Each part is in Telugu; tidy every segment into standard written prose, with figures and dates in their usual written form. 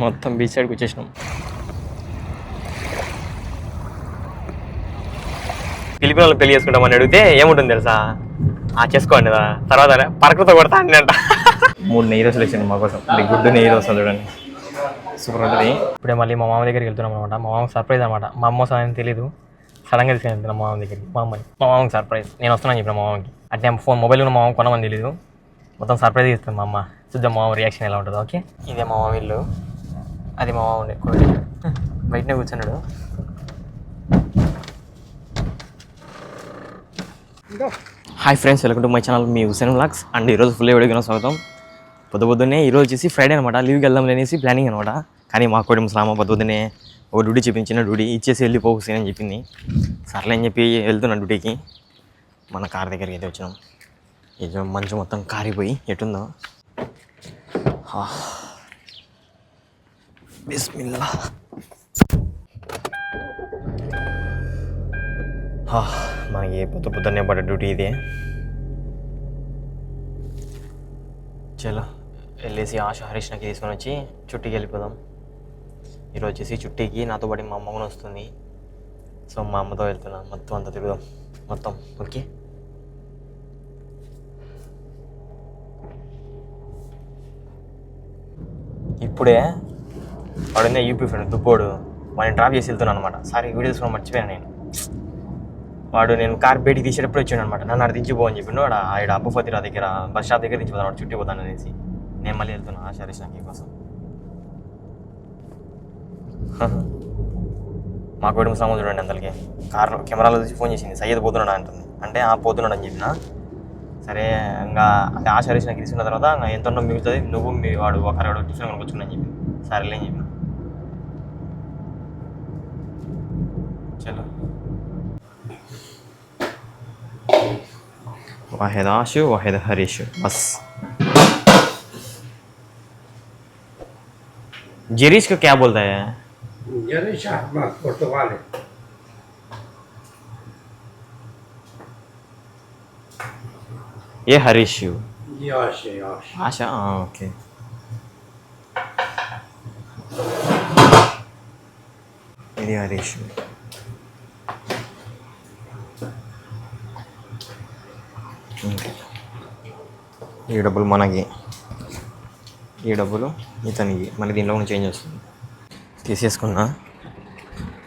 మొత్తం బీచ్ సైడ్కి వచ్చేసినాం. ఫిలిపిన్లో పెళ్లి చేసుకుంటామని అడిగితే ఏముంటుంది తెలుసా, చేసుకోండి తర్వాత పరకతో కొడతా అండి అంట. 3 నెయ్యి దోశలు ఇచ్చింది మా కోసం. గుడ్డు నెయ్యి దోశ చూడండి, సూపర్ ఉంటుంది. ఇప్పుడే మళ్ళీ మా మామ దగ్గరికి వెళ్తున్నాం అనమాట. మా మామకి సర్ప్రైజ్ అనమాట. మా అమ్మ వస్తుందని తెలియదు, సడన్గా తీసుకెళ్తున్నాం మా మామ దగ్గరికి. మా మామకి సర్ప్రైజ్, నేను వస్తున్నాను చెప్పిన మా మామకి. అంటే మొబైల్ ఉన్న మా మామ కొనమని తెలీదు, మొత్తం సర్ప్రైజ్ ఇస్తుంది మా అమ్మ. చూద్దాం మా మామ రియాక్షన్ ఎలా ఉంటుందో. ఓకే, ఇదే మా మామ ఇల్లు, అది మా మామ ఉండే బయటనే కూర్చున్నాడు. Hi friends, welcome to my channel, మీ హుసేన్ వ్లాగ్స్. అండ్ ఈరోజు ఫుల్ వీడియోకి స్వాగతం. పొద్దున్నే ఈరోజు వచ్చేసి ఫ్రైడే అనమాట, లీవ్కి వెళ్దాం అనేసి ప్లానింగ్ అనమాట. కానీ మా కోడి ముసలామ పొద్దున్నే ఒక డ్యూటీ చెప్పించిన, డ్యూటీ ఇచ్చేసి వెళ్ళిపో హుసేన్ అని చెప్పింది. సర్లే అని చెప్పి వెళ్తున్నాను డ్యూటీకి. మన కార్ దగ్గరికి అయితే వచ్చినాం. ఇది మంచు మొత్తం కారిపోయి ఎటుందో. బిస్మిల్లా. మనకి పొద్దున్నే పడ్డ డ్యూటీ ఇదే. చలో వెళ్ళేసి ఆశ హరీష్ణకి తీసుకొని వచ్చి చుట్టికి వెళ్ళిపోదాం. ఈరోజు వచ్చేసి చుట్టికి నాతో పాటు మా అమ్మ కూడా వస్తుంది. సో మా అమ్మతో వెళ్తున్నాను, మొత్తం అంతా తిరుగుదాం మొత్తం. ఓకే, ఇప్పుడే వాడున్న యూపీ ఫ్రెండ్ దుబ్బోడు వాడిని డ్రాప్ చేసి వెళ్తున్నాను అనమాట. సారీ వీడియోస్ కూడా మర్చిపోయాను నేను. వాడు నేను కార్ బయటికి తీసేటప్పుడు వచ్చాను అనమాట. నన్ను అక్కడ దించిపోని చెప్పిండు. వాడు ఆడ అబ్బుఫతిరా దగ్గర బస్ స్టాప్ దగ్గర దించిపోతాను, వాడు చుట్టి పోతాను అనేసి. నేను మళ్ళీ వెళ్తున్నాను ఆశ హరీష్ణకి కోసం. మా కోడి ముసలామ చూడండి అందరికి కార్ కెమెరాలో చూసి ఫోన్ చేసింది, సయ్యద్ పోతున్నాడు అంటుంది. అంటే పోతున్నాడు అని చెప్పిన. సరే ఇంకా అది ఆశ హరీష్ణకి తీసుకున్న తర్వాత ఎంత మిగులుతుంది, నువ్వు వాడు ఒకరు టిఫిన్ కొనుక్కొచ్చుకున్నా అని చెప్పి. సరేలే అని చెప్పిన. చలో वाहिद आशु वाहिद हरीश बस. जेरिश को क्या बोलता है? जेरिश पुर्तगाल है. ये हरीश ये आशा. ओके, ये हरीश. ఈ డబ్బులు మనకి, ఈ డబ్బులు ఇతనికి. మళ్ళీ దీంట్లో కూడా చేంజ్ వస్తుంది. తీసేసుకున్నా.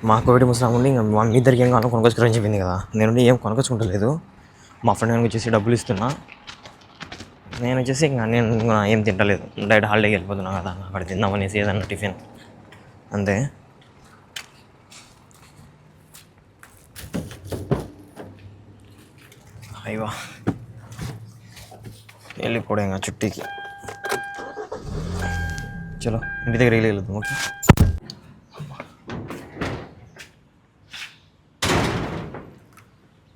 మా కోవిడ్ ముసలాం ఉండి ఇంకా మా ఇద్దరికి ఏం కావాలో కొనుక్కొచ్చుకోరని చెప్పింది కదా. నేను ఏం కొనుక్కొచ్చుకుంటలేదు. మా ఫ్రెండ్ కనుక వచ్చేసి డబ్బులు ఇస్తున్నా. నేను వచ్చేసి ఇంకా నేను ఏం తింటలేదు, డైరెక్ట్ హాలిడేకి వెళ్ళిపోతున్నా కదా, అక్కడ తిందామనేసి ఏదన్నా టిఫిన్ అంతే. అయ్యో వెళ్ళిపోవడం ఇంకా చుట్టికి. చలో ఇంటి దగ్గర వెళ్ళిపోతాం. ఓకే,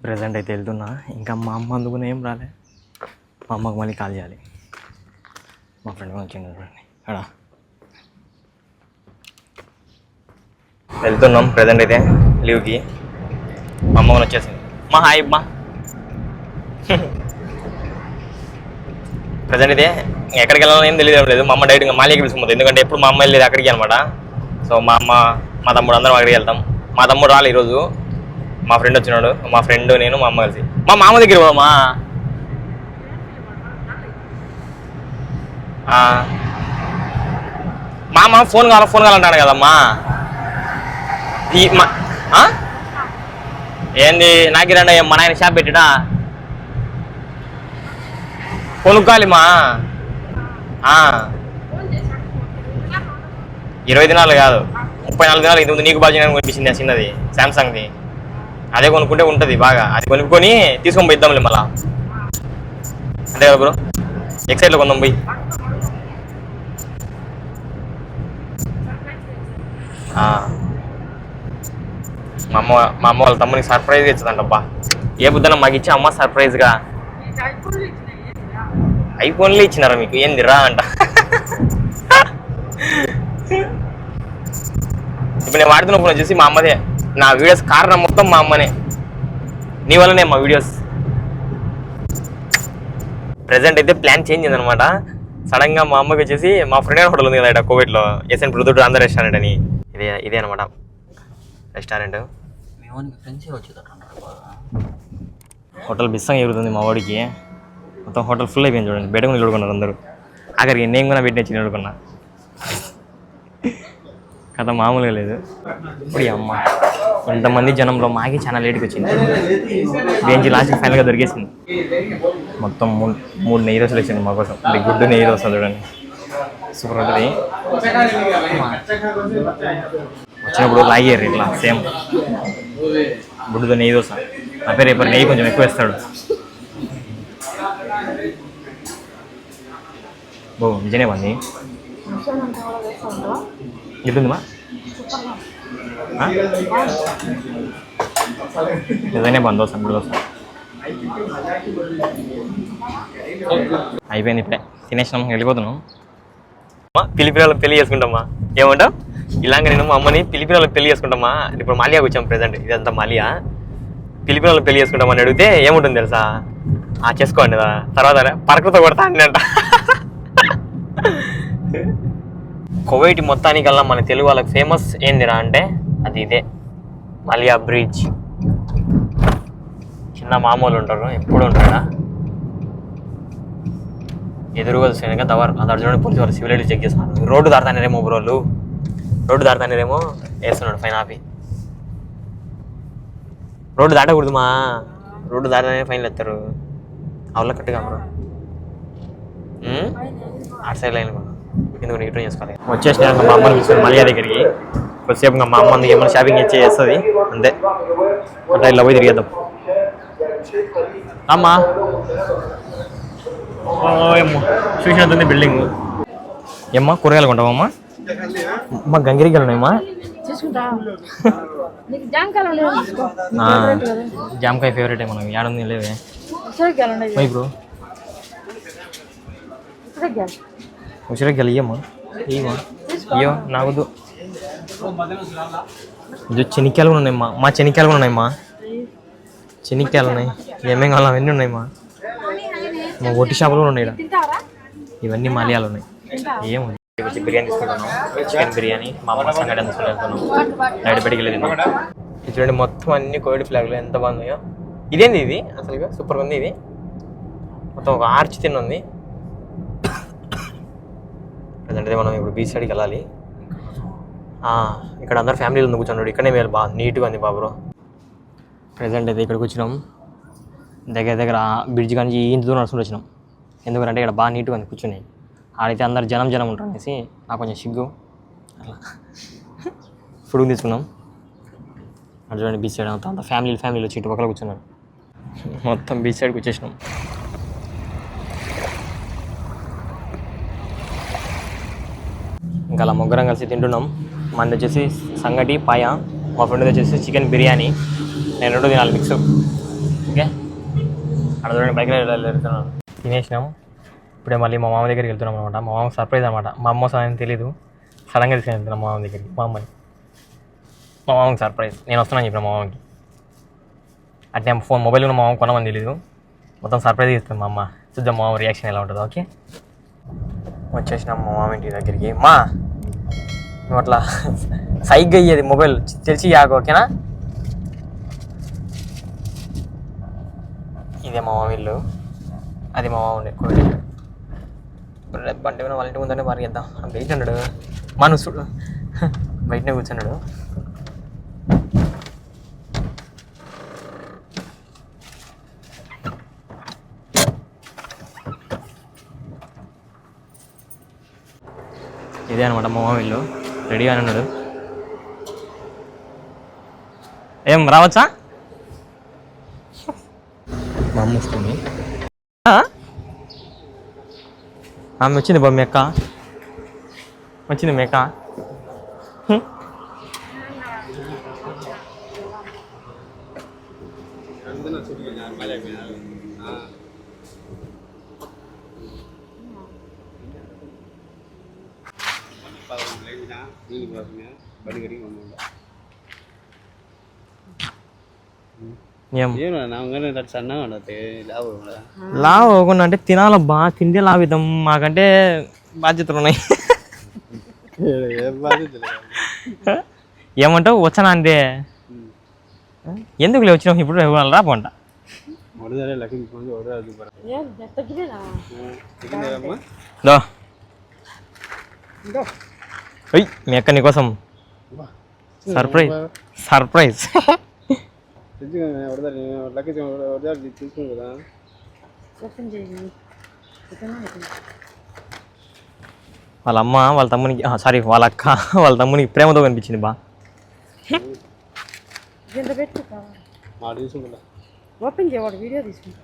ప్రజెంట్ అయితే వెళ్తున్నా. ఇంకా మా అమ్మ అందుకుని ఏం రాలే. మా అమ్మకు మళ్ళీ కాల్ చేయాలి. మా ఫ్రెండ్ వచ్చింది చూడండి అడా. వెళ్తున్నాం ప్రజెంట్ అయితే లీవ్కి. మా అమ్మ కూడా వచ్చేసింది. మా హాయ్ అమ్మా. ప్రజెంట్ అయితే ఎక్కడికి వెళ్ళాలని ఏం తెలియదు లేదు. మా అమ్మ డైరెక్ట్గా మాలికి పిలుచుకుంటుంది, ఎందుకంటే ఎప్పుడు మా అమ్మ వెళ్ళేది అక్కడికి అనమాట. సో మా అమ్మ మా తమ్ముడు అందరం అక్కడికి వెళ్తాం. మా తమ్ముడు రాలి ఈరోజు, మా ఫ్రెండ్ వచ్చినాడు. మా ఫ్రెండ్ నేను మా అమ్మ కలిసి మా మామ దగ్గర పోమా. మామ ఫోన్ కావాలంటాడు కదమ్మా. ఏంది నాకు రండి, మా నాయన షాప్ పెట్టిడా కొనుక్కోవాలి మా. 20 దినాలు కాదు 34 దినాలు ఇది ఉంది. నీకు బాగా కనిపించింది ఆ చిన్నది శాంసంగ్ది, అదే కొనుక్కుంటే ఉంటుంది బాగా. అది కొనుక్కొని తీసుకొని పోయిద్దాంలే మళ్ళా. అంతే కదా బ్రో, ఎక్సైట్లో కొందాం పోయి. మా అమ్మ వాళ్ళ తమ్మునికి సర్ప్రైజ్ ఇచ్చదంటబ్బా. ఏ బుద్ధన మాకు ఇచ్చి అమ్మ సర్ప్రైజ్గా ఐఫోన్లే ఇచ్చినారా మీకు, ఏంది రా అంట. ఇప్పుడు నేను వాడుతున్న ఫోన్ వచ్చేసి మా అమ్మదే. నా వీడియోస్ కారణం మొత్తం మా అమ్మనే, నీ వల్లనే మా వీడియోస్. ప్రజెంట్ అయితే ప్లాన్ చేంజ్ అయిందనమాట. సడన్గా మా అమ్మకి వచ్చేసి మా ఫ్రెండ్ హోటల్ ఉంది కదా ఇక్కడ కోవిడ్లో ఎస్ఎన్ ప్రొద్దుడు ఆంధ్ర రెస్టారెంట్ అని ఇదే అనమాట రెస్టారెంట్. హోటల్ బిస్సంగా ఎగురుతుంది మా వాడికి. మొత్తం హోటల్ ఫుల్ అయిపోయింది చూడండి. బయట కూడా చూడుకున్నారు అందరూ. ఆఖరికి నేను కూడా పెట్టి వచ్చి చూడుకున్నా. కథ మామూలుగా లేదు. ఇప్పుడు అమ్మ ఇంతమంది జనంలో మాకి చాలా లేట్కి వచ్చింది. బెంచి లాస్ట్కి ఫైనల్గా దొరికేసింది. మొత్తం మూడు నెయ్యి దోశలు వచ్చింది మా కోసం. అంటే గుడ్డు నెయ్యి దోశ చూడండి, సూపర్ ఉంటుంది. వచ్చినప్పుడు లాగారు ఇట్లా సేమ్ గుడ్డుతో నెయ్యి దోశ. నా పేరు రేపు నెయ్యి కొంచెం ఎక్కువ వేస్తాడు. నిజనే బాగుంది. ఎట్లుందిమా? నిజంగానే బాగుంది దోశ, గుడ్డు దోశ. అయిపోయింది ఇప్పుడే తినేసినాం, వెళ్ళిపోతున్నాం. పిలిపిన పెళ్లి చేసుకుంటామా ఏమంటావు? ఇలాగ నేను మా అమ్మని పిలిపిన పెళ్లి చేసుకుంటామా. ఇప్పుడు మాలియాకి వచ్చాం ప్రెజెంట్. ఇదంతా మాలియా. పిలిపిన పెళ్లి చేసుకుంటామని అడిగితే ఏముంటుంది తెలుసా? చేసుకోండి తర్వాత పరకతో కొడతా అంట. కువైట్ మొత్తానికల్లా మన తెలుగు వాళ్ళకి ఫేమస్ ఏందిరా అంటే అది ఇదే మాలియా బ్రిడ్జ్. చిన్న మామూలు ఉంటారు, ఎప్పుడు ఉంటాడా ఎదురుగా చూసాక దవర్ అది చూడండి. పోలీసు వాళ్ళు సివిల్ ఐడి చెక్ చేస్తున్నారు. రోడ్డు దాడతానేరేమో బ్రోళ్ళు, రోడ్డు దాడతానేరేమో వేస్తున్నాడు ఫైన్ ఆపి. రోడ్డు దాటకూడదు మా, రోడ్డు దాటనే ఫైన్లు ఎత్తారు. అవల్ల కట్టుగా బ్రో అటు సైడ్ లైన్ కూడా ఎందుకు రిటర్న్ చేసుకోవాలి. వచ్చేసిన మా అమ్మని తీసుకుని మలియా దగ్గరికి కొద్దిసేపు మా అమ్మకి ఏమైనా షాపింగ్ చేస్తుంది అంతే. అట్లా ఇలా పోయి తిరిగేద్దాం. అమ్మా ఏమో చూసినట్టుంది బిల్డింగ్. ఏమ్మా కూరగాయలు కొంటావమ్మా? అమ్మా గంగిరికాయలు ఉన్నాయమ్మా? జామకాయ ఫేవరెట్ మనకి ఏడుంది లేవే బ్రో. ఉసిరికాయలు ఇయ్యమ్మా, ఇయ్యమ్మా అయ్యో నాకొద్దు. ఇది చెనిక్కాయలు కూడా ఉన్నాయమ్మా. మా చెనిక్కాయలు కూడా ఉన్నాయమ్మా. చెనిక్కాయలు ఉన్నాయి, ఏమేం కావాలి అవన్నీ ఉన్నాయమ్మా. మా ఒట్టి షాపులు కూడా ఉన్నాయి. ఇవన్నీ మాలియాలు ఉన్నాయి. ఏమో వచ్చి బిర్యానీ తీసుకుంటున్నాం, చికెన్ బిర్యానీ. మా అమ్మ సంగటి అందుకుని వెళ్తున్నాం. నైట్ బయటికి వెళ్ళేది. ఇది చూడండి మొత్తం అన్ని కోవిడ్ ఫ్లాగ్లు ఎంత బాగున్నాయో. ఇదేంది ఇది అసలుగా సూపర్గా ఉంది. ఇది మొత్తం ఒక ఆర్చ్ తిన్న ఉంది. ప్రజెంట్ మనం ఇప్పుడు బీచ్ సైడ్కి వెళ్ళాలి. ఇక్కడ అందరు ఫ్యామిలీలు ఉంది కూర్చున్నాడు. ఇక్కడే మేము బాగా నీట్గా ఉంది బాబు. ప్రజెంట్ అయితే ఇక్కడికి వచ్చినాం. దగ్గర బ్రిడ్జ్ కానీ ఇంత దూరం నడుచుకుంటూ వచ్చినాం. ఎందుకంటే ఇక్కడ బాగా నీట్గా ఉంది కూర్చుని. ఆడైతే అందరు జనం ఉంటారు అనేసి నాకు కొంచెం సిగ్గు. అలా ఫుడ్ తీసుకున్నాం. అటు చూడండి బీచ్ సైడ్ అంతా ఫ్యామిలీలు చుట్టుపక్కల కూర్చున్నాను. మొత్తం బీచ్ సైడ్కి వచ్చేసినాం. ఇంకా అలా ముగ్గురం కలిసి తింటున్నాం. మంది వచ్చేసి సంగటి పాయ, మా ఫ్రెండ్ వచ్చేసి చికెన్ బిర్యానీ. నేను రెండు తినాలి మిక్స్. ఓకే అక్కడ చూడండి బైక్లో వెళ్తున్నాను. తినేసినాం. ఇప్పుడే మళ్ళీ మా మామ దగ్గరికి వెళ్తున్నాం అనమాట. మా మామకి సర్ప్రైజ్ అనమాట. మా అమ్మ వస్తుందని తెలీదు. సడన్గా తీసుకుని వెళ్తున్నాం మా మామ దగ్గరికి. మా మామకి సర్ప్రైజ్. నేను వస్తున్నాను చెప్పిన మా మామకి. అట్నే మొబైల్ కూడా మా మామ కొనమని తెలీదు. మొత్తం సర్ప్రైజ్ ఇస్తుంది మా అమ్మ. చూద్దాం మా మామ రియాక్షన్ ఎలా ఉంటుందో. ఓకే వచ్చేసినాం మా మామ ఇంటి దగ్గరికి. నువ్వు అట్లా సైగ్గా అయ్యేది మొబైల్ తెరిచి యాక. ఓకేనా? ఇదే మా మామ ఇల్లు, అది మా మామ ఉండే కోవిడ్. బండి మీద వాళ్ళ ఇంటి ముందంటే పరిగెద్దాం. బయట ఉన్నాడు నువ్వు చూడు, బయటనే కూర్చున్నాడు. ఇదే అనమాట మా మామ ఇల్లు. రెడీగా ఉన్నాడు. ఏం రావచ్చా? మా అమ్మ వస్తుంది. ఆమె వచ్చింది బాబు. మెక్క వచ్చింది. మెక్క ఏం ಏನು ಸಣ್ಣ ಮಾಡತ್ತೆ ಲಾಭ లావు అవ్వకుండా అంటే తినాలబ్బా, తింటే లాభిద్దాం, మాకంటే బాధ్యతలు ఉన్నాయి. ఏం బాధితులు ఏమంటావు వచ్చానా అంటే ఎందుకు వచ్చినావు ఇప్పుడు రా పంట ಹೊಡೆದರೆ ಲಕ್ಷ್ಮಿ ಹೊಡೆದ ಅದು ಬರ దో ఓయ్ మీ అక్క నీకోసం సర్ప్రైజ్ సర్ప్రైజ్. ಹೊಡೆದಾರೆ ಲಕ್ಕಿ ಹೊಡೆದಾರ తీసుకుని కదా వాళ్ళ అమ్మ వాళ్ళ తమ్మునికి సారీ వాళ్ళ అక్క వాళ్ళ తమ్మునికి ప్రేమతో కనిపించింది బా. తీసుకుంటా ఓపెన్ చేయవాడు వీడియో తీసుకుంటా.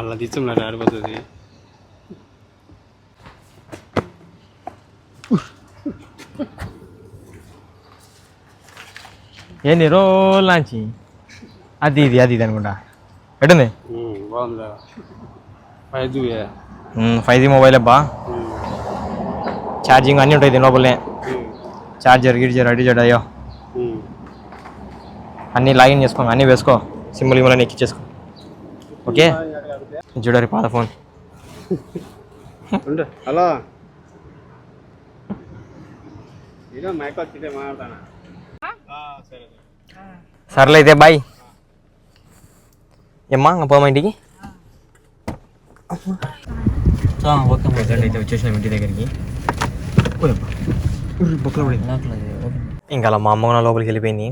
అలా తీసుకున్నారు ఆడిపోతుంది. ఏంది రోజు లాంచి అది ఇది అది ఇది అనుకుంటా ఎటుంది బాగుందా 5G 5G మొబైల్ అబ్బా, ఛార్జింగ్ అన్నీ ఉంటాయి దీని లోపలనే, ఛార్జర్ గిడ్జర్ అడిజర్ అయ్యో అన్నీ లాగిన్ చేసుకో, అన్నీ వేసుకో, సిమ్ములు ఇమ్ములు ఎక్కించేసుకో. ఓకే చూడరి పాత ఫోన్. హలో ఇదో మైక్ వచ్చితే మాట్లాడతానా? సరే సర్లే అయితే బాయ్. ఏమ్మా పోమా ఇంటికి. ఓకే అయితే వచ్చేసినాం ఇంటి దగ్గరికి. ఇంకా అలా మా అమ్మ కూడా లోపలికి వెళ్ళిపోయింది,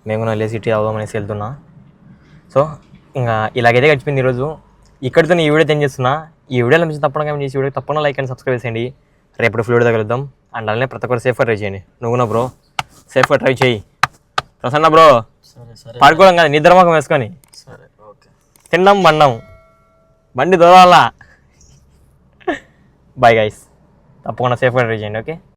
మేము కూడా లేసి ఇటు అవుదాం అనేసి వెళ్తున్నా. సో ఇంకా ఇలాగైతే గడిచిపోయింది ఈరోజు. ఇక్కడితో ఈ వీడియో ఏం చేస్తున్నా, ఈ వీడియోలో మంచి తప్పకుండా చేసి వీడియో తప్పకుండా లైక్ అండ్ సబ్స్క్రైబ్ చేయండి. రేపు ఫుల్ వీడియో తగలుద్దాం. అండ్ అలానే ప్రతి ఒక్కరు సేఫ్గా ట్రై చేయండి. నువ్వునా బ్రో సేఫ్గా ట్రై చేయి. ప్రసన్న బ్రో పడుకోవడం కాదు, నిద్రమొఖం వేసుకొని తినడం బండం బండి దొరవాలా. బాయ్ గైస్, తప్పకుండా సేఫ్గా ట్రై చేయండి. ఓకే.